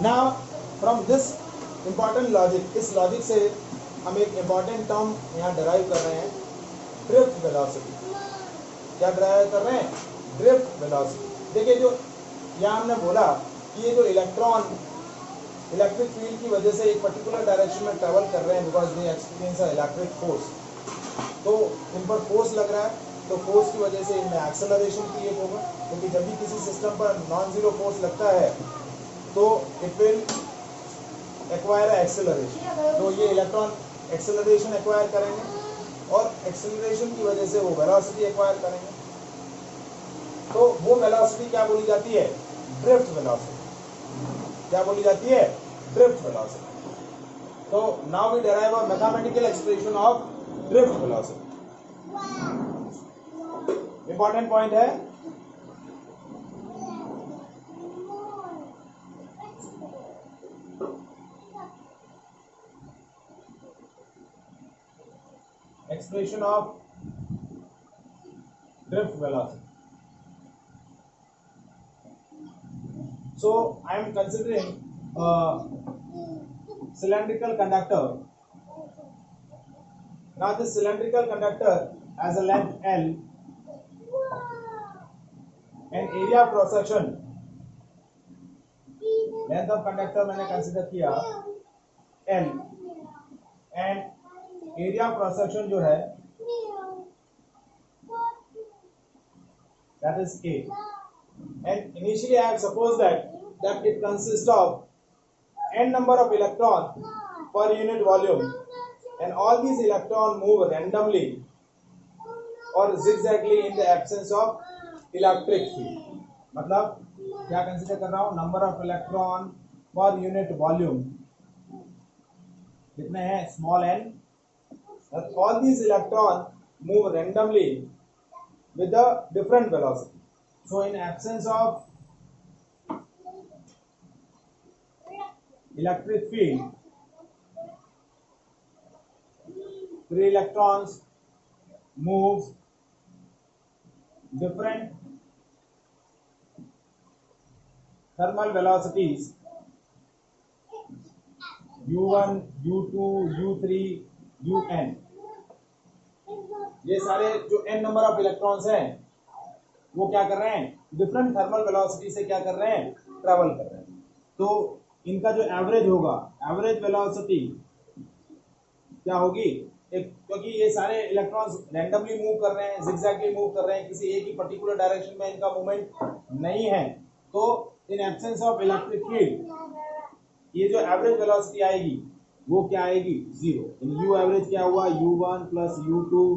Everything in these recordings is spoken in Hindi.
Now from this important logic, इस लॉजिक से हम एक इंपॉर्टेंट टर्म यहाँ डराइव कर रहे हैं, ड्रिफ्ट वेलोसिटी। क्या डराइव कर रहे हैं? Drift velocity. देखिए जो यहाँ हमने बोला कि ये जो इलेक्ट्रॉन इलेक्ट्रिक फील्ड की वजह से एक पर्टिकुलर डायरेक्शन में ट्रेवल कर रहे हैं because they experience a electric force, तो इन पर फोर्स लग रहा है, तो फोर्स की वजह से इनमें एक्सेलरेशन क्रिएट होगा, क्योंकि जब भी किसी सिस्टम पर नॉन जीरो फोर्स लगता है तो इट विल एक्वायर एक्सेलरेशन, तो ये इलेक्ट्रॉन एक्सेलरेशन एक्वायर करेंगे और एक्सेलरेशन की वजह से वो वेलोसिटी एक्वायर करेंगे, तो वो वेलोसिटी क्या बोली जाती है? Drift velocity. क्या बोली जाती है? Drift velocity. तो now we derive a mathematical expression of drift velocity. Important point है, expression of drift velocity. So I am considering a cylindrical conductor. Now this cylindrical conductor has a length L and area of cross section, length of conductor मैंने consider किया L and area of cross section जो है that is A, and initially I have supposed that it consists of n number of electron per unit volume and all these electron move randomly or zigzagly in the absence of electric field. मतलब क्या कंसीडर कर रहा हूँ? Number of electron per unit volume कितने हैं? Small n. All these electron move randomly with a different velocity. So in absence of electric field, free electrons move different thermal velocities u1, u2, u3, un. ये सारे जो n नंबर ऑफ इलेक्ट्रॉन्स हैं वो क्या कर रहे हैं? डिफरेंट थर्मल वेलोसिटी से क्या कर रहे हैं? ट्रेवल कर रहे हैं। तो इनका जो एवरेज होगा, एवरेज वेलोसिटी क्या होगी? क्योंकि ये सारे इलेक्ट्रॉन्स रैंडमली मूव कर रहे हैं, जिगजैगली मूव कर रहे हैं, किसी एक ही पर्टिकुलर डायरेक्शन में इनका मूवमेंट नहीं है, तो in absence of electric field ये जो एवरेज वेलोसिटी आएगी वो क्या आएगी? जीरो। यू एवरेज क्या हुआ? u1 plus u2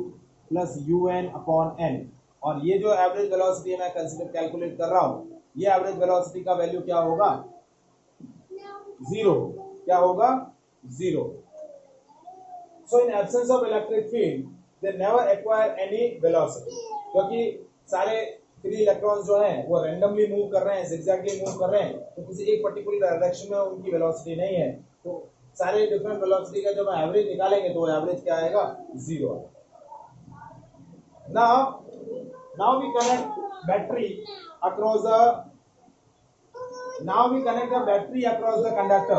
plus un upon n, और ये जो एवरेज वेलोसिटी मैं कंसीडर कैलकुलेट कर रहा हूँ, ये एवरेज वेलोसिटी का वैल्यू क्या होगा? जीरो। क्या होगा? Zero. So in absence of electric field, they never acquire any velocity, क्योंकि सारे फ्री इलेक्ट्रॉन्स जो हैं वो रैंडमली मूव कर रहे हैं, जिगजैगली मूव कर रहे हैं, तो किसी एक पर्टिकुलर डायरेक्शन में उनकी वेलोसिटी नहीं है, तो सारे डिफरेंट वेलोसिटी का जब एवरेज निकालेंगे तो एवरेज क्या आएगा? Zero. Now we connect battery across the conductor.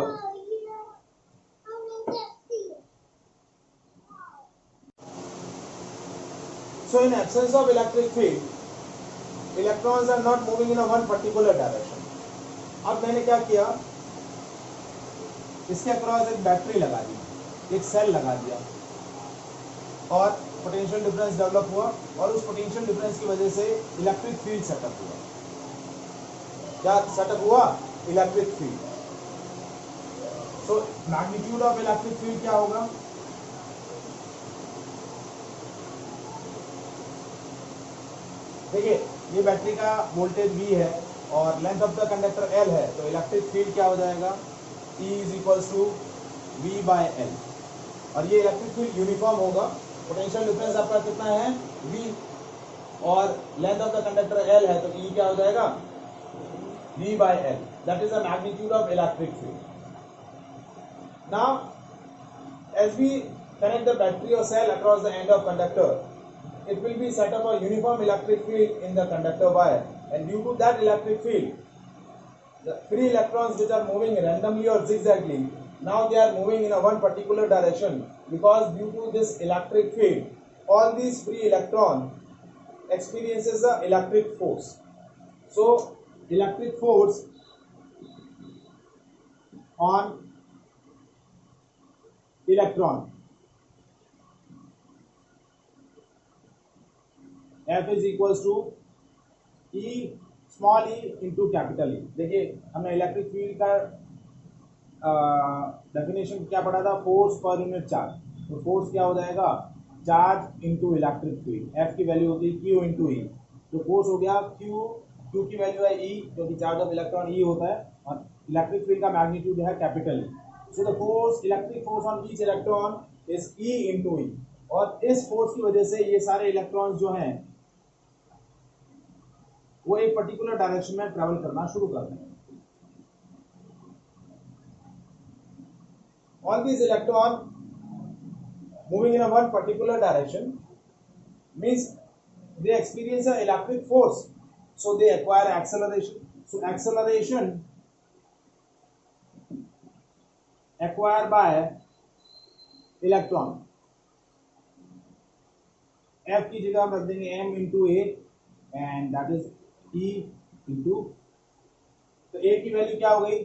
So in absence of electric field, electrons are not moving in a one particular direction. अब मैंने क्या किया? इसके अक्रॉस एक बैटरी लगा दी, एक सेल लगा दिया, और पोटेंशियल डिफरेंस डेवलप हुआ, और उस पोटेंशियल डिफरेंस की वजह से इलेक्ट्रिक फील्ड सेटअप हुआ। क्या सेटअप हुआ? Electric field. So magnitude of electric field क्या होगा? देखिए ये बैटरी का वोल्टेज V है और length of the conductor L है, तो इलेक्ट्रिक फील्ड क्या हो जाएगा? E is equals to V by L, और ये इलेक्ट्रिक फील्ड यूनिफॉर्म होगा। पोटेंशियल डिफरेंस आपका कितना है? V, और length of the conductor L है, तो E क्या हो जाएगा? V by L, that is the magnitude of electric field. Now as we connect the battery or cell across the end of conductor, it will be set up a uniform electric field in the conductor wire, and due to that electric field the free electrons which are moving randomly or zigzagly, now they are moving in a one particular direction because due to this electric field, all these free electron experiences the electric force. So electric force on electron F is equals to E small E into capital E. देखिए हमने इलेक्ट्रिक फील्ड का डेफिनेशन क्या पढ़ा था, फोर्स पर यूनिट चार्ज. तो फोर्स क्या हो जाएगा, charge into electric field. F की वैल्यू होती है क्यू इंटू ई. तो फोर्स हो गया क्यू, क्यू की वैल्यू है ई क्योंकि चार्ज ऑफ इलेक्ट्रॉन ई होता है, और इलेक्ट्रिक फील्ड का मैग्नीट्यूड है capital E. So the force, electric force on each electron is E into E. और इस फोर्स की वजह से ये सारे इलेक्ट्रॉन जो हैं वो एक पर्टिकुलर डायरेक्शन में ट्रेवल करना शुरू कर देंगे. All these electrons moving in a one particular direction means they experience an electric force, so they acquire acceleration. So acceleration acquired by electron, F की जगह हम रख देंगे m into a and that is E into, तो A की वैल्यू क्या हो गई,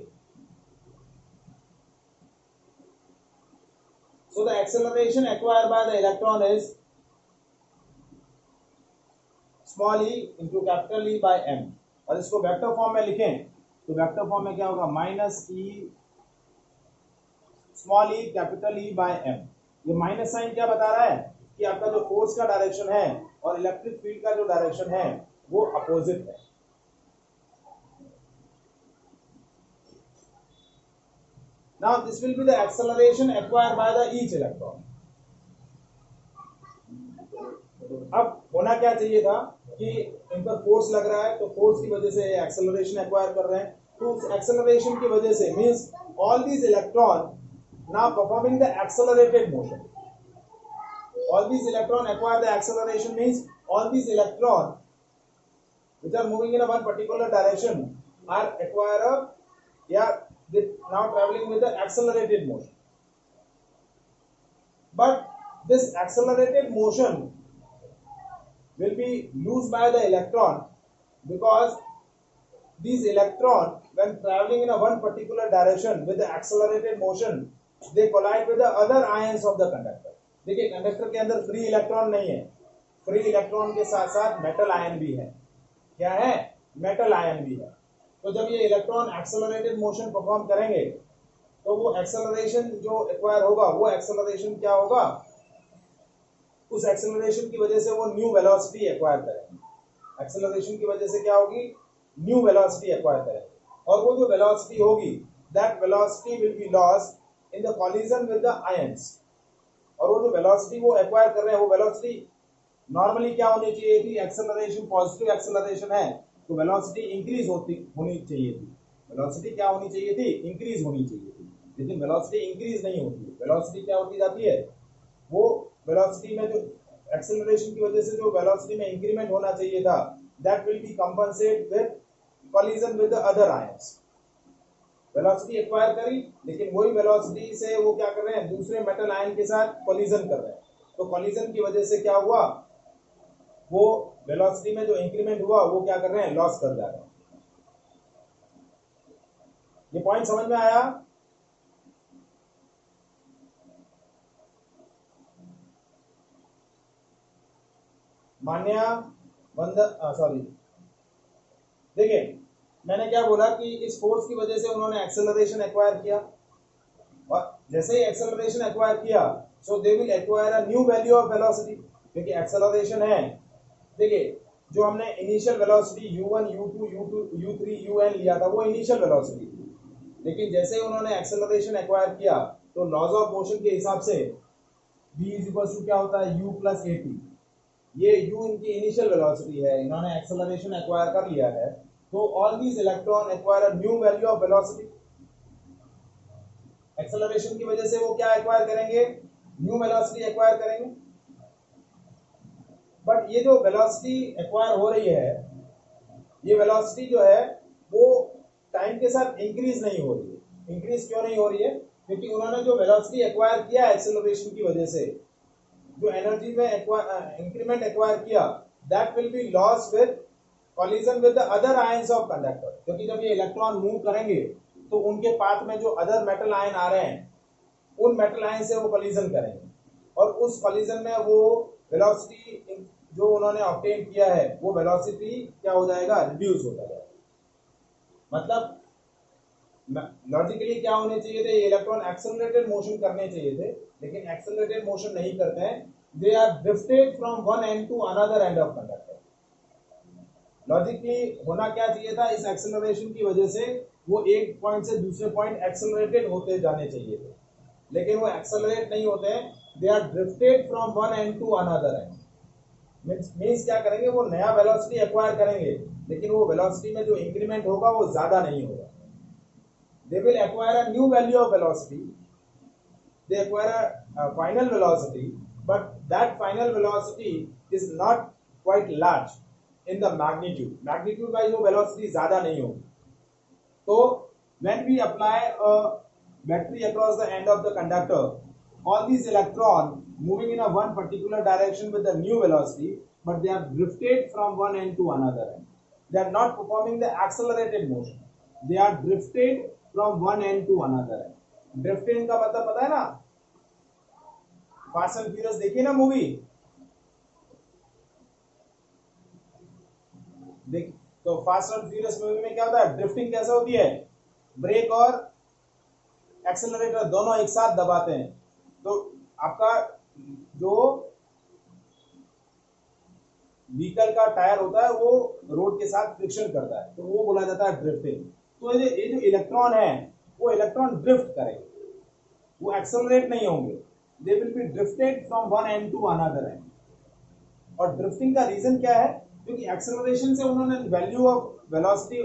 so the acceleration acquired by the electron is small e into capital E by m. और इसको वेक्टर फॉर्म में लिखें तो वेक्टर फॉर्म में क्या होगा, minus e small e capital E by m. ये माइनस साइन क्या बता रहा है कि आपका जो फोर्स का डायरेक्शन है और इलेक्ट्रिक फील्ड का जो डायरेक्शन है वो अपोजिट है. Now this will be the acceleration acquired by the each electron. अब होना क्या चाहिए था कि इन पर फोर्स लग रहा है, तो फोर्स की वजह से एक्सेलरेशन एक्वायर कर रहे हैं. तो उस एक्सेलरेशन की वजह से means all these electron now performing the accelerated motion. All these electron acquire the acceleration means all these electron which are moving in a one particular direction are acquire a, yeah, they now traveling with the accelerated motion. But this accelerated motion will be lost by the electron because these electron when traveling in a one particular direction with the accelerated motion they collide with the other ions of the conductor. देखिए कंडक्टर के अंदर फ्री इलेक्ट्रॉन नहीं है, फ्री इलेक्ट्रॉन के साथ साथ मेटल आयन भी है. क्या है, मेटल आयन भी है. तो जब ये इलेक्ट्रॉन एक्सेलरेटेड मोशन परफॉर्म करेंगे तो वो एक्सेलरेशन जो एक्वायर होगा वो एक्सेलरेशन क्या होगा, उस एक्सेलरेशन की वजह से वो न्यू वेलोसिटी एक्वायर करेंगे. एक्सेलरेशन की वजह से क्या होगी, न्यू वेलोसिटी एक्वायर करेंगे. और वो जो वेलोसिटी होगी that velocity will be lost in the collision with the ions. और वो जो वेलोसिटी वो एक्वायर कर रहे हैं वो वेलोसिटी नॉर्मली क्या होनी चाहिए थी, एक्सेलरेशन पॉजिटिव एक्सेलरेशन है तो वेलोसिटी इंक्रीज होनी चाहिए थी. वेलोसिटी क्या होनी चाहिए थी, इंक्रीज होनी चाहिए थी. लेकिन वेलोसिटी इंक्रीज नहीं होती. वेलोसिटी क्या होती जाती है, वो वेलोसिटी में जो एक्सेलरेशन की वजह से जो वेलोसिटी में इंक्रीमेंट होना चाहिए था that will be compensate with collision with the other ions. Velocity acquire करी लेकिन वही वेलोसिटी से वो क्या कर रहे हैं, दूसरे मेटल आयन के साथ कॉलिजन कर रहे हैं. तो कॉलिजन की वजह से क्या हुआ, वो वेलोसिटी में जो इंक्रीमेंट हुआ वो क्या कर रहे हैं, लॉस कर जा रहे हैं. ये पॉइंट समझ में आया. मान्या सॉरी, देखिए मैंने क्या बोला कि इस फोर्स की वजह से उन्होंने एक्सेलरेशन एक्वायर किया, और जैसे ही एक्सेलरेशन एक्वायर किया so they will acquire a new value of velocity. क्योंकि एक्सेलरेशन है, देखिए जो हमने initial velocity u1 u2 u3 un लिया था वो इनिशियल वेलोसिटी थी. लेकिन जैसे ही उन्होंने एक्सेलरेशन एक्वायर किया तो लॉज ऑफ मोशन के हिसाब से v इज इक्वल टू क्या होता है, u प्लस at. ये u इनकी इनिशियल वेलोसिटी है, इन्होंने एक्सेलरेशन एक्वायर कर लिया है तो all these electron acquire a new value of velocity. Acceleration की वजह से वो क्या एक्वायर करेंगे, न्यू वेलोसिटी एक्वायर करेंगे. बट ये जो वेलोसिटी एक्वायर हो रही है, ये वेलोसिटी जो है वो टाइम के साथ इंक्रीज नहीं हो रही है। इंक्रीज क्यों नहीं हो रही है? क्योंकि उन्होंने जो वेलोसिटी एक्वायर किया एक्सेलरेशन की वजह से, जो एनर्जी में इंक्रीमेंट एक्वायर किया, that will be loss with collision with the other ions of conductor. क्योंकि जब ये इलेक्ट्रॉन मूव करेंगे तो उनके पाथ में जो अदर मेटल आयन आ रहे हैं, उन मेटल आयन से वो कॉलिजन करेंगे और उस कॉलिजन में वो वेलोसिटी जो उन्होंने ऑब्टेन किया है वो वेलोसिटी क्या हो जाएगा? रिड्यूस होता जाएगा। मतलब लॉजिकली क्या होने चाहिए थे? इलेक्ट्रॉन एक्सेलरेटेड मोशन करने चाहिए थे, लेकिन एक्सेलरेटेड मोशन नहीं करते हैं, they are drifted from one end to another end of conductor. Logically होना क्या चाहिए था? इस एक्सेलरेशन की वजह से वो एक पॉइंट से दूसरे पॉइंट एक्सेलरेटेड होते जाने चाहिए थे, लेकिन वो एक्सेलरेट नहीं होते हैं, they are drifted from one end to another end. Means क्या करेंगे? वो नया वेलोसिटी एक्वायर करेंगे, लेकिन वो वेलोसिटी में जो इंक्रीमेंट होगा वो ज्यादा नहीं होगा। They will acquire a new value of velocity. They acquire a final velocity, but that final velocity is not quite large in the magnitude. Magnitude wise वो velocity ज़्यादा नहीं होगी। तो when we apply a battery across the end of the conductor, all these electrons moving in a one particular direction with a new velocity, but they are drifted from one end to another end. They are not performing the accelerated motion. They are drifted from one end to another end. Drifting का मतलब पता है ना? फास्ट एंड फ्यूरियस देखिए ना मूवी, देख तो फास्ट एंड फ्यूरियस मूवी में क्या होता है? ड्रिफ्टिंग कैसे होती है? ब्रेक और एक्सेलरेटर दोनों एक साथ दबाते हैं, तो आपका जो व्हीकल का टायर होता है वो रोड के साथ फ्रिक्शन करता है, तो वो बोला जाता है ड्रिफ्टिंग। तो ये जो इलेक्ट्रॉन है वो इलेक्ट्रॉन ड्रिफ्ट करेंगे, वो एक्सेलरेट नहीं होंगे, they will be drifted from one end to another end. और ड्रिफ्टिंग का रीजन क्या है? क्योंकि एक्सेलरेशन से उन्होंने value of velocity,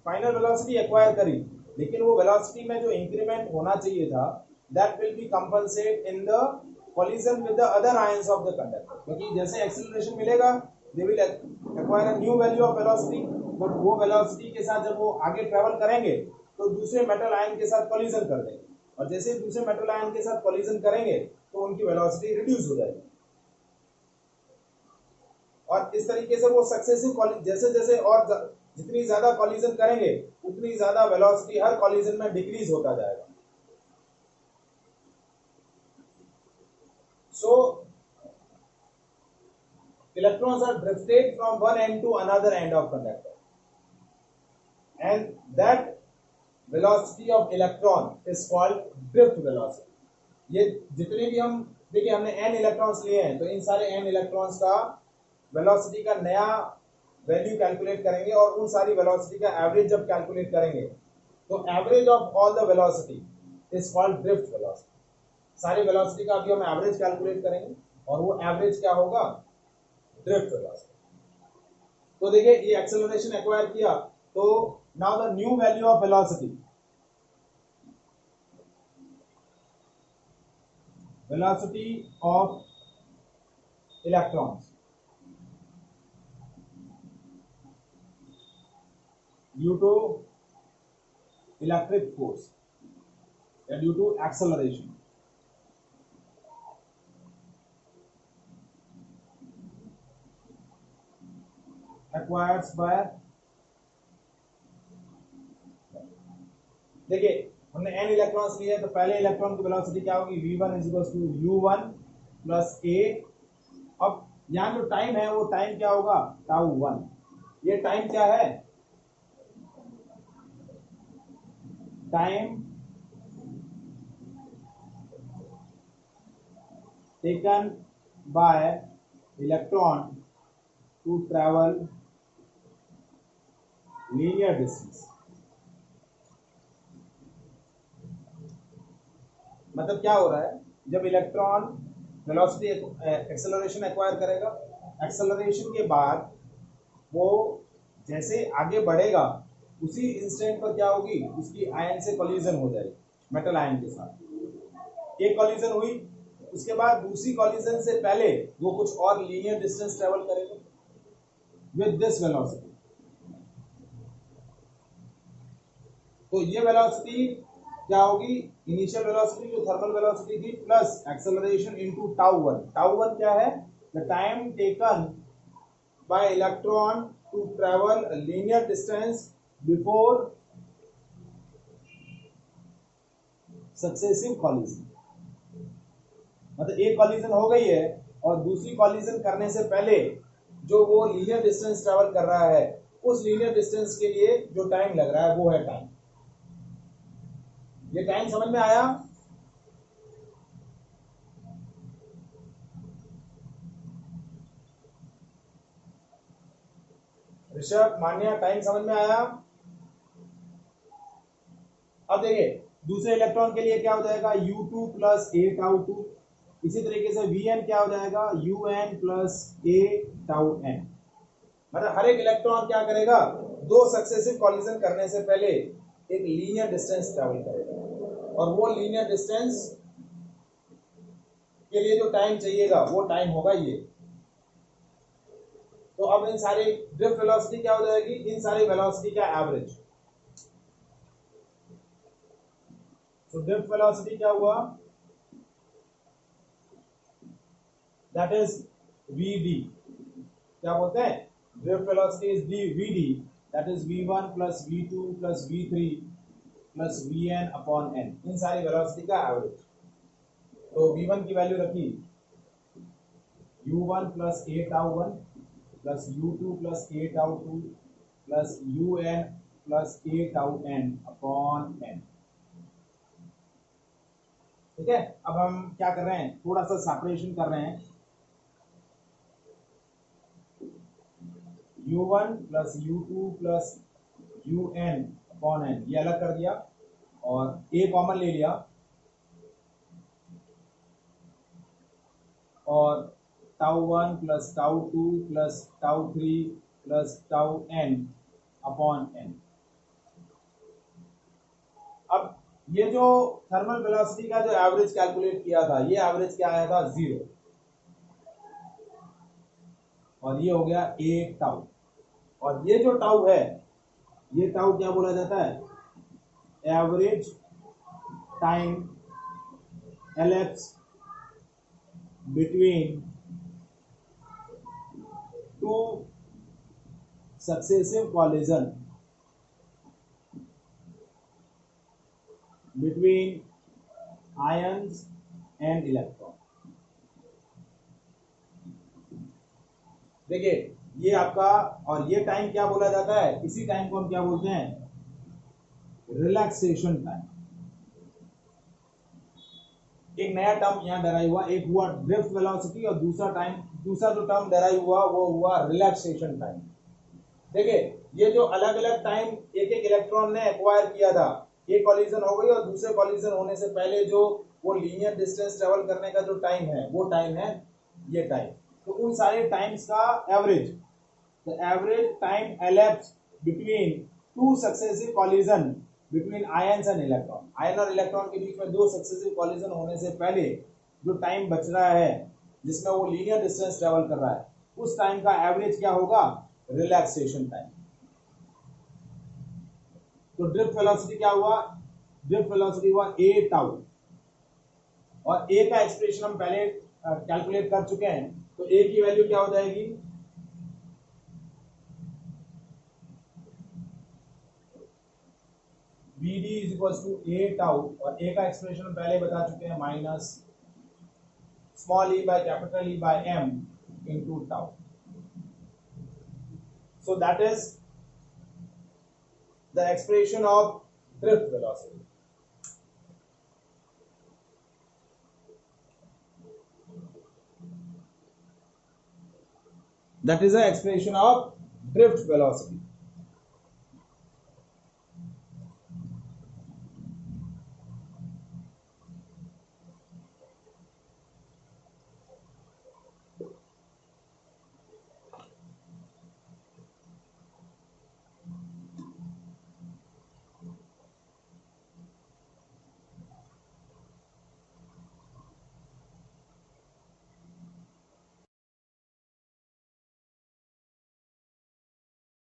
final velocity acquire करी, लेकिन वो वेलोसिटी में जो इंक्रीमेंट होना चाहिए था, that will be compensate in the collision with the other ions of the conductor। क्योंकि जैसे एक्सेलरेशन मिलेगा, they will acquire a new value of velocity, but वो वेलोसिटी के साथ जब वो आगे ट्रेवल करेंगे तो दूसरे मेटल आयन के साथ कोलिजन कर देंगे, और जैसे दूसरे मेटल आयन के साथ कोलिजन करेंगे तो उनकी वेलोसिटी रिड्यूस हो जाएगी। और इस तरीके से वो सक्सेसिव जैसे जैसे और जितनी ज्यादा कोलिजन करेंगे उतनी ज्यादा वेलोसिटी हर कोलिजन में डिक्रीज होता जाएगा। So electrons are drifted from one end to another end of conductor, and that velocity of electron is called drift velocity। ये जितने भी हम देखिए, हमने n इलेक्ट्रॉन्स लिए हैं, तो इन सारे n इलेक्ट्रॉन्स का वेलोसिटी का नया वैल्यू कैलकुलेट करेंगे, और उन सारी वेलोसिटी का एवरेज जब कैलकुलेट करेंगे तो average of all the velocity is called drift velocity. सारी वेलोसिटी का अभी हम एवरेज कैलकुलेट करेंगे और वो एवरेज क्या होगा? Drift velocity. तो देखिए ये एक्सेलरेशन एक्वायर किया, तो now the new value of velocity, velocity of electrons due to electric force या due to acceleration acquired by, देखिए हमने n इलेक्ट्रॉन्स लिए, तो पहले इलेक्ट्रॉन की वेलोसिटी क्या होगी? v1 = u1 plus a। अब यहाँ जो टाइम है वो टाइम क्या होगा? τ1। ये टाइम क्या है? Time taken by electron to travel linear distance. मतलब क्या हो रहा है? जब इलेक्ट्रॉन वेलोसिटी एक्सेलरेशन एक्वायर करेगा, एक्सेलरेशन के बाद वो जैसे आगे बढ़ेगा उसी इंस्टेंट पर क्या होगी? उसकी आयन से कोलिजन हो जाएगी, मेटल आयन के साथ। एक कोलिजन हुई, उसके बाद दूसरी कोलिजन से पहले वो कुछ और लीनियर डिस्टेंस ट्रेवल करेगा विद दिस वेलोसिटी। तो ये वेलोसिटी क्या होगी, इनिशियल वेलोसिटी जो थर्मल वेलोसिटी थी plus acceleration into tau one. Tau one क्या है, the time taken by electron to travel a linear distance before successive collision. मतलब एक कॉलिजन हो गई है और दूसरी कॉलिजन करने से पहले जो वो लीनियर डिस्टेंस ट्रेवल कर रहा है, उस लीनियर डिस्टेंस के लिए जो टाइम लग रहा है वो है टाइम। ये टाइम समझ में आया? ऋषभ, मान्या, टाइम समझ में आया? अब देखिए दूसरे इलेक्ट्रॉन के लिए क्या हो जाएगा, U2 plus a tau to. इसी तरीके से Vn क्या हो जाएगा, UN plus a tau n। मतलब हर एक इलेक्ट्रॉन क्या करेगा, दो सक्सेसिव कॉलिजन करने से पहले एक लीनियर डिस्टेंस ट्रैवल करेगा, और वो लीनियर डिस्टेंस के लिए जो टाइम चाहिएगा वो टाइम होगा ये। तो अब इन सारे ड्रिफ्ट वेलोसिटी क्या हो जाएगी, इन सारी वेलोसिटी का एवरेज। तो ड्रिफ्ट वेलोसिटी क्या हुआ, दैट इज Vd। क्या बोलते हैं, drift velocity is Vd, that is V1 plus V2 plus V3 plus Vn upon n, इन सारी वेलोसिटी का एवरेज। तो V1 की वैल्यू रखी U1 plus a tau one plus U2 plus a tau two plus UN plus a tau n upon n। ठीक है, अब हम क्या कर रहे हैं, थोड़ा सा सेपरेशन कर रहे हैं। U1 plus U2 plus UN upon n, ये अलग कर दिया और a कॉमन ले लिया, और tau one plus tau two plus tau three plus tau n upon n। अब ये जो थर्मल वेलोसिटी का जो एवरेज कैलकुलेट किया था, ये एवरेज क्या आया था, 0, और ये हो गया ए टाउ। और ये जो टाउ है, ये टाउ क्या बोला जाता है, average time elapsed between two successive collision between ions and electron। देखिए ये आपका, और ये टाइम क्या बोला जाता है, इसी टाइम को हम क्या बोलते हैं, रिलैक्सेशन टाइम। एक नया टर्म यहां डराइव हुआ, एक हुआ ड्रिफ्ट वेलोसिटी और दूसरा जो टर्म डराइव हुआ वो हुआ रिलैक्सेशन टाइम। देखिए ये जो अलग अलग टाइम एक एक इलेक्ट्रॉन ने एक्वायर किया था, एक कॉलिजन हो गई और दूसरे कॉलिजन होने से पहले जो वो लीनियर डिस्टेंस ट्रेवल करने का जो टाइम है वो टाइम है ये टाइम। तो उन सारे टाइम्स का average, the average time elapsed between two successive collision between ions and electron। Ion और इलेक्ट्रॉन के बीच में दो सक्सेसिव कॉलिजन होने से पहले जो टाइम बच रहा है जिसमें वो लीनियर डिस्टेंस ट्रेवल कर रहा है, उस टाइम का एवरेज क्या होगा, रिलैक्सेशन टाइम। तो ड्रिफ्ट वेलोसिटी क्या हुआ, ड्रिफ्ट वेलोसिटी हुआ ए टाउ, और ए का एक्सप्रेशन हम पहले कैलकुलेट कर चुके हैं। तो ए की वैल्यू क्या हो जाएगी, Vd is equal to a tau, और ए का एक्सप्रेशन हम पहले बता चुके हैं, minus small e by capital E by m into tau. So that is the expression of drift velocity। That is the expression of drift velocity।